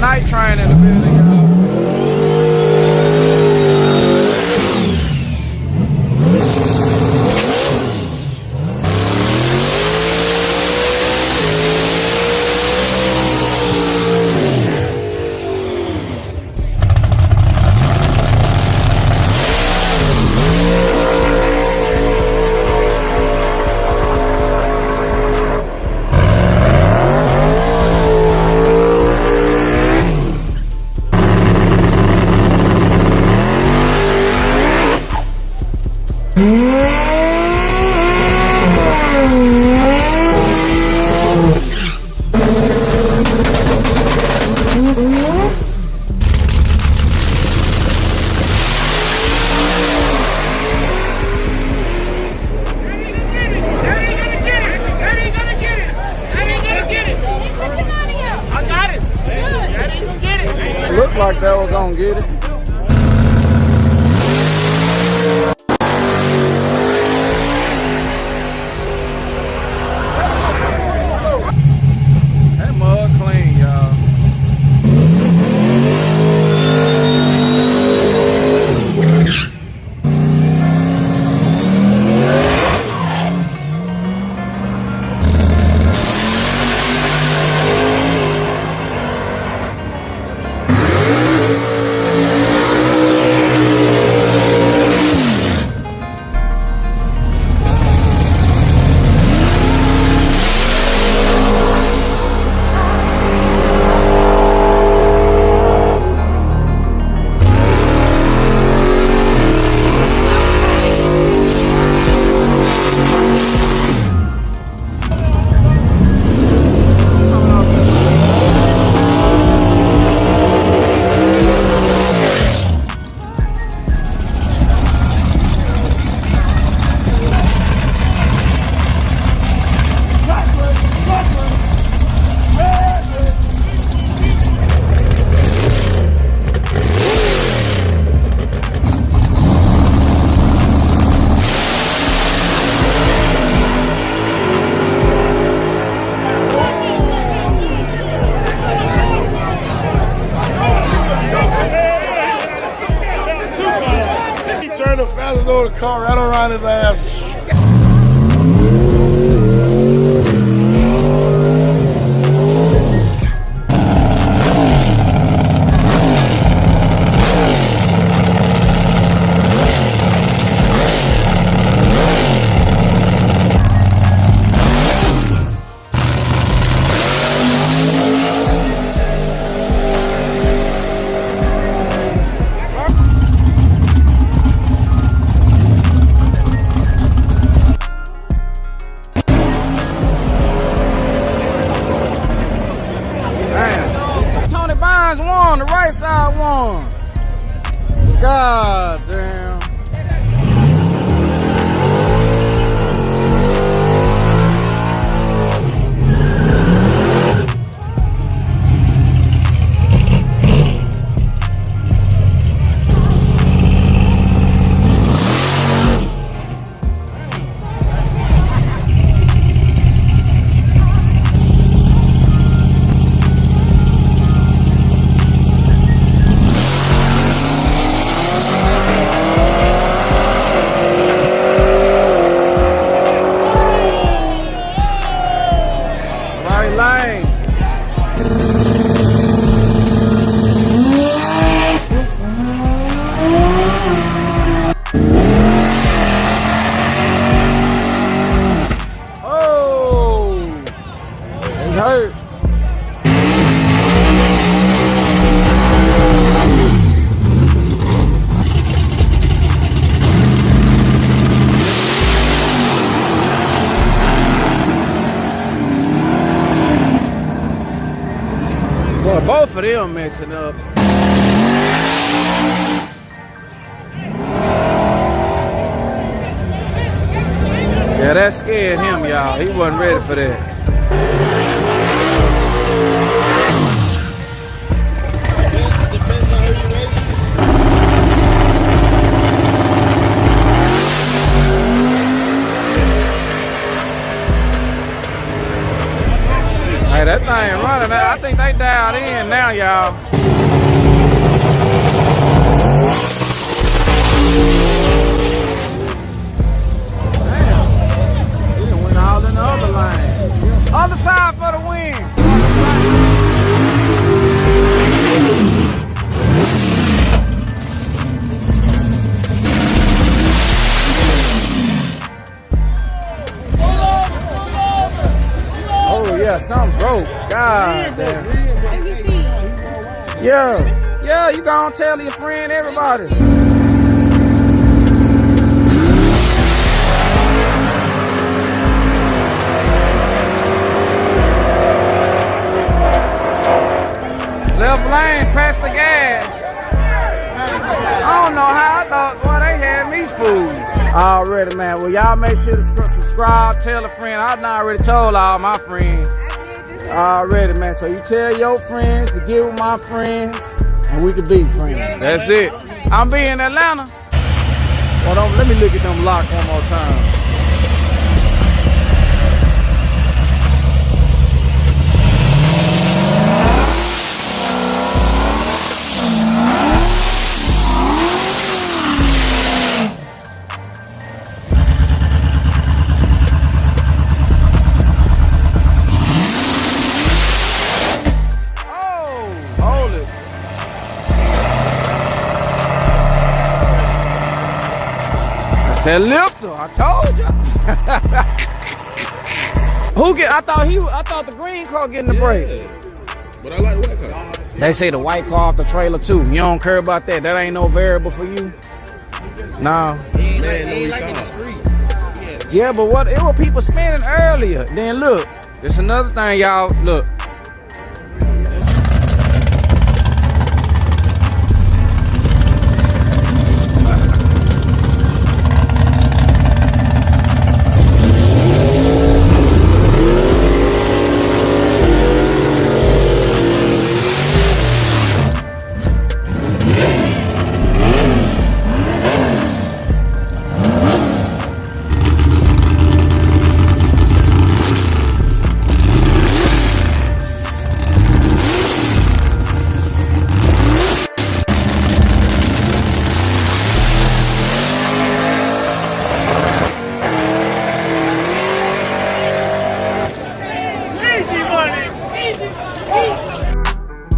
Night train in the building, y'all. Looked like that was gonna get it. That mud clean, y'all. The fastest over the car right around his ass. Won, the right side won. God damn. hurt. Boy, both of them messing up. Yeah, that scared him, y'all. He wasn't ready for that. Hey, that thing running. I think they dialed in now, y'all. Damn. He done went all in the other lane. Other side for the win. Oh yeah, something broke. God damn. Yeah, you gonna tell your friend, everybody. Left lane, past the gas. I don't know how I thought, boy, they had me fooled. Already, man. Well, y'all make sure to subscribe, tell a friend. I done already told all my friends. Already, man. So you tell your friends to get with my friends, and we can be friends. That's it. I'm be in Atlanta. Well, let me look at them locks one more time. That lifter, I told you. Who get? I thought the green car getting the brake. But I like the white car. They say the white car off the trailer too. You don't care about that. That ain't no variable for you. No. He ain't like in the street. Yeah, but what? It was people spinning earlier. Then look, there's another thing, y'all. Look.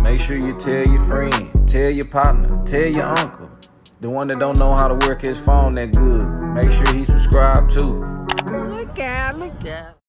Make sure you tell your friend, tell your partner, tell your uncle, the one that don't know how to work his phone that good. Make sure he subscribed too. Look out, look out.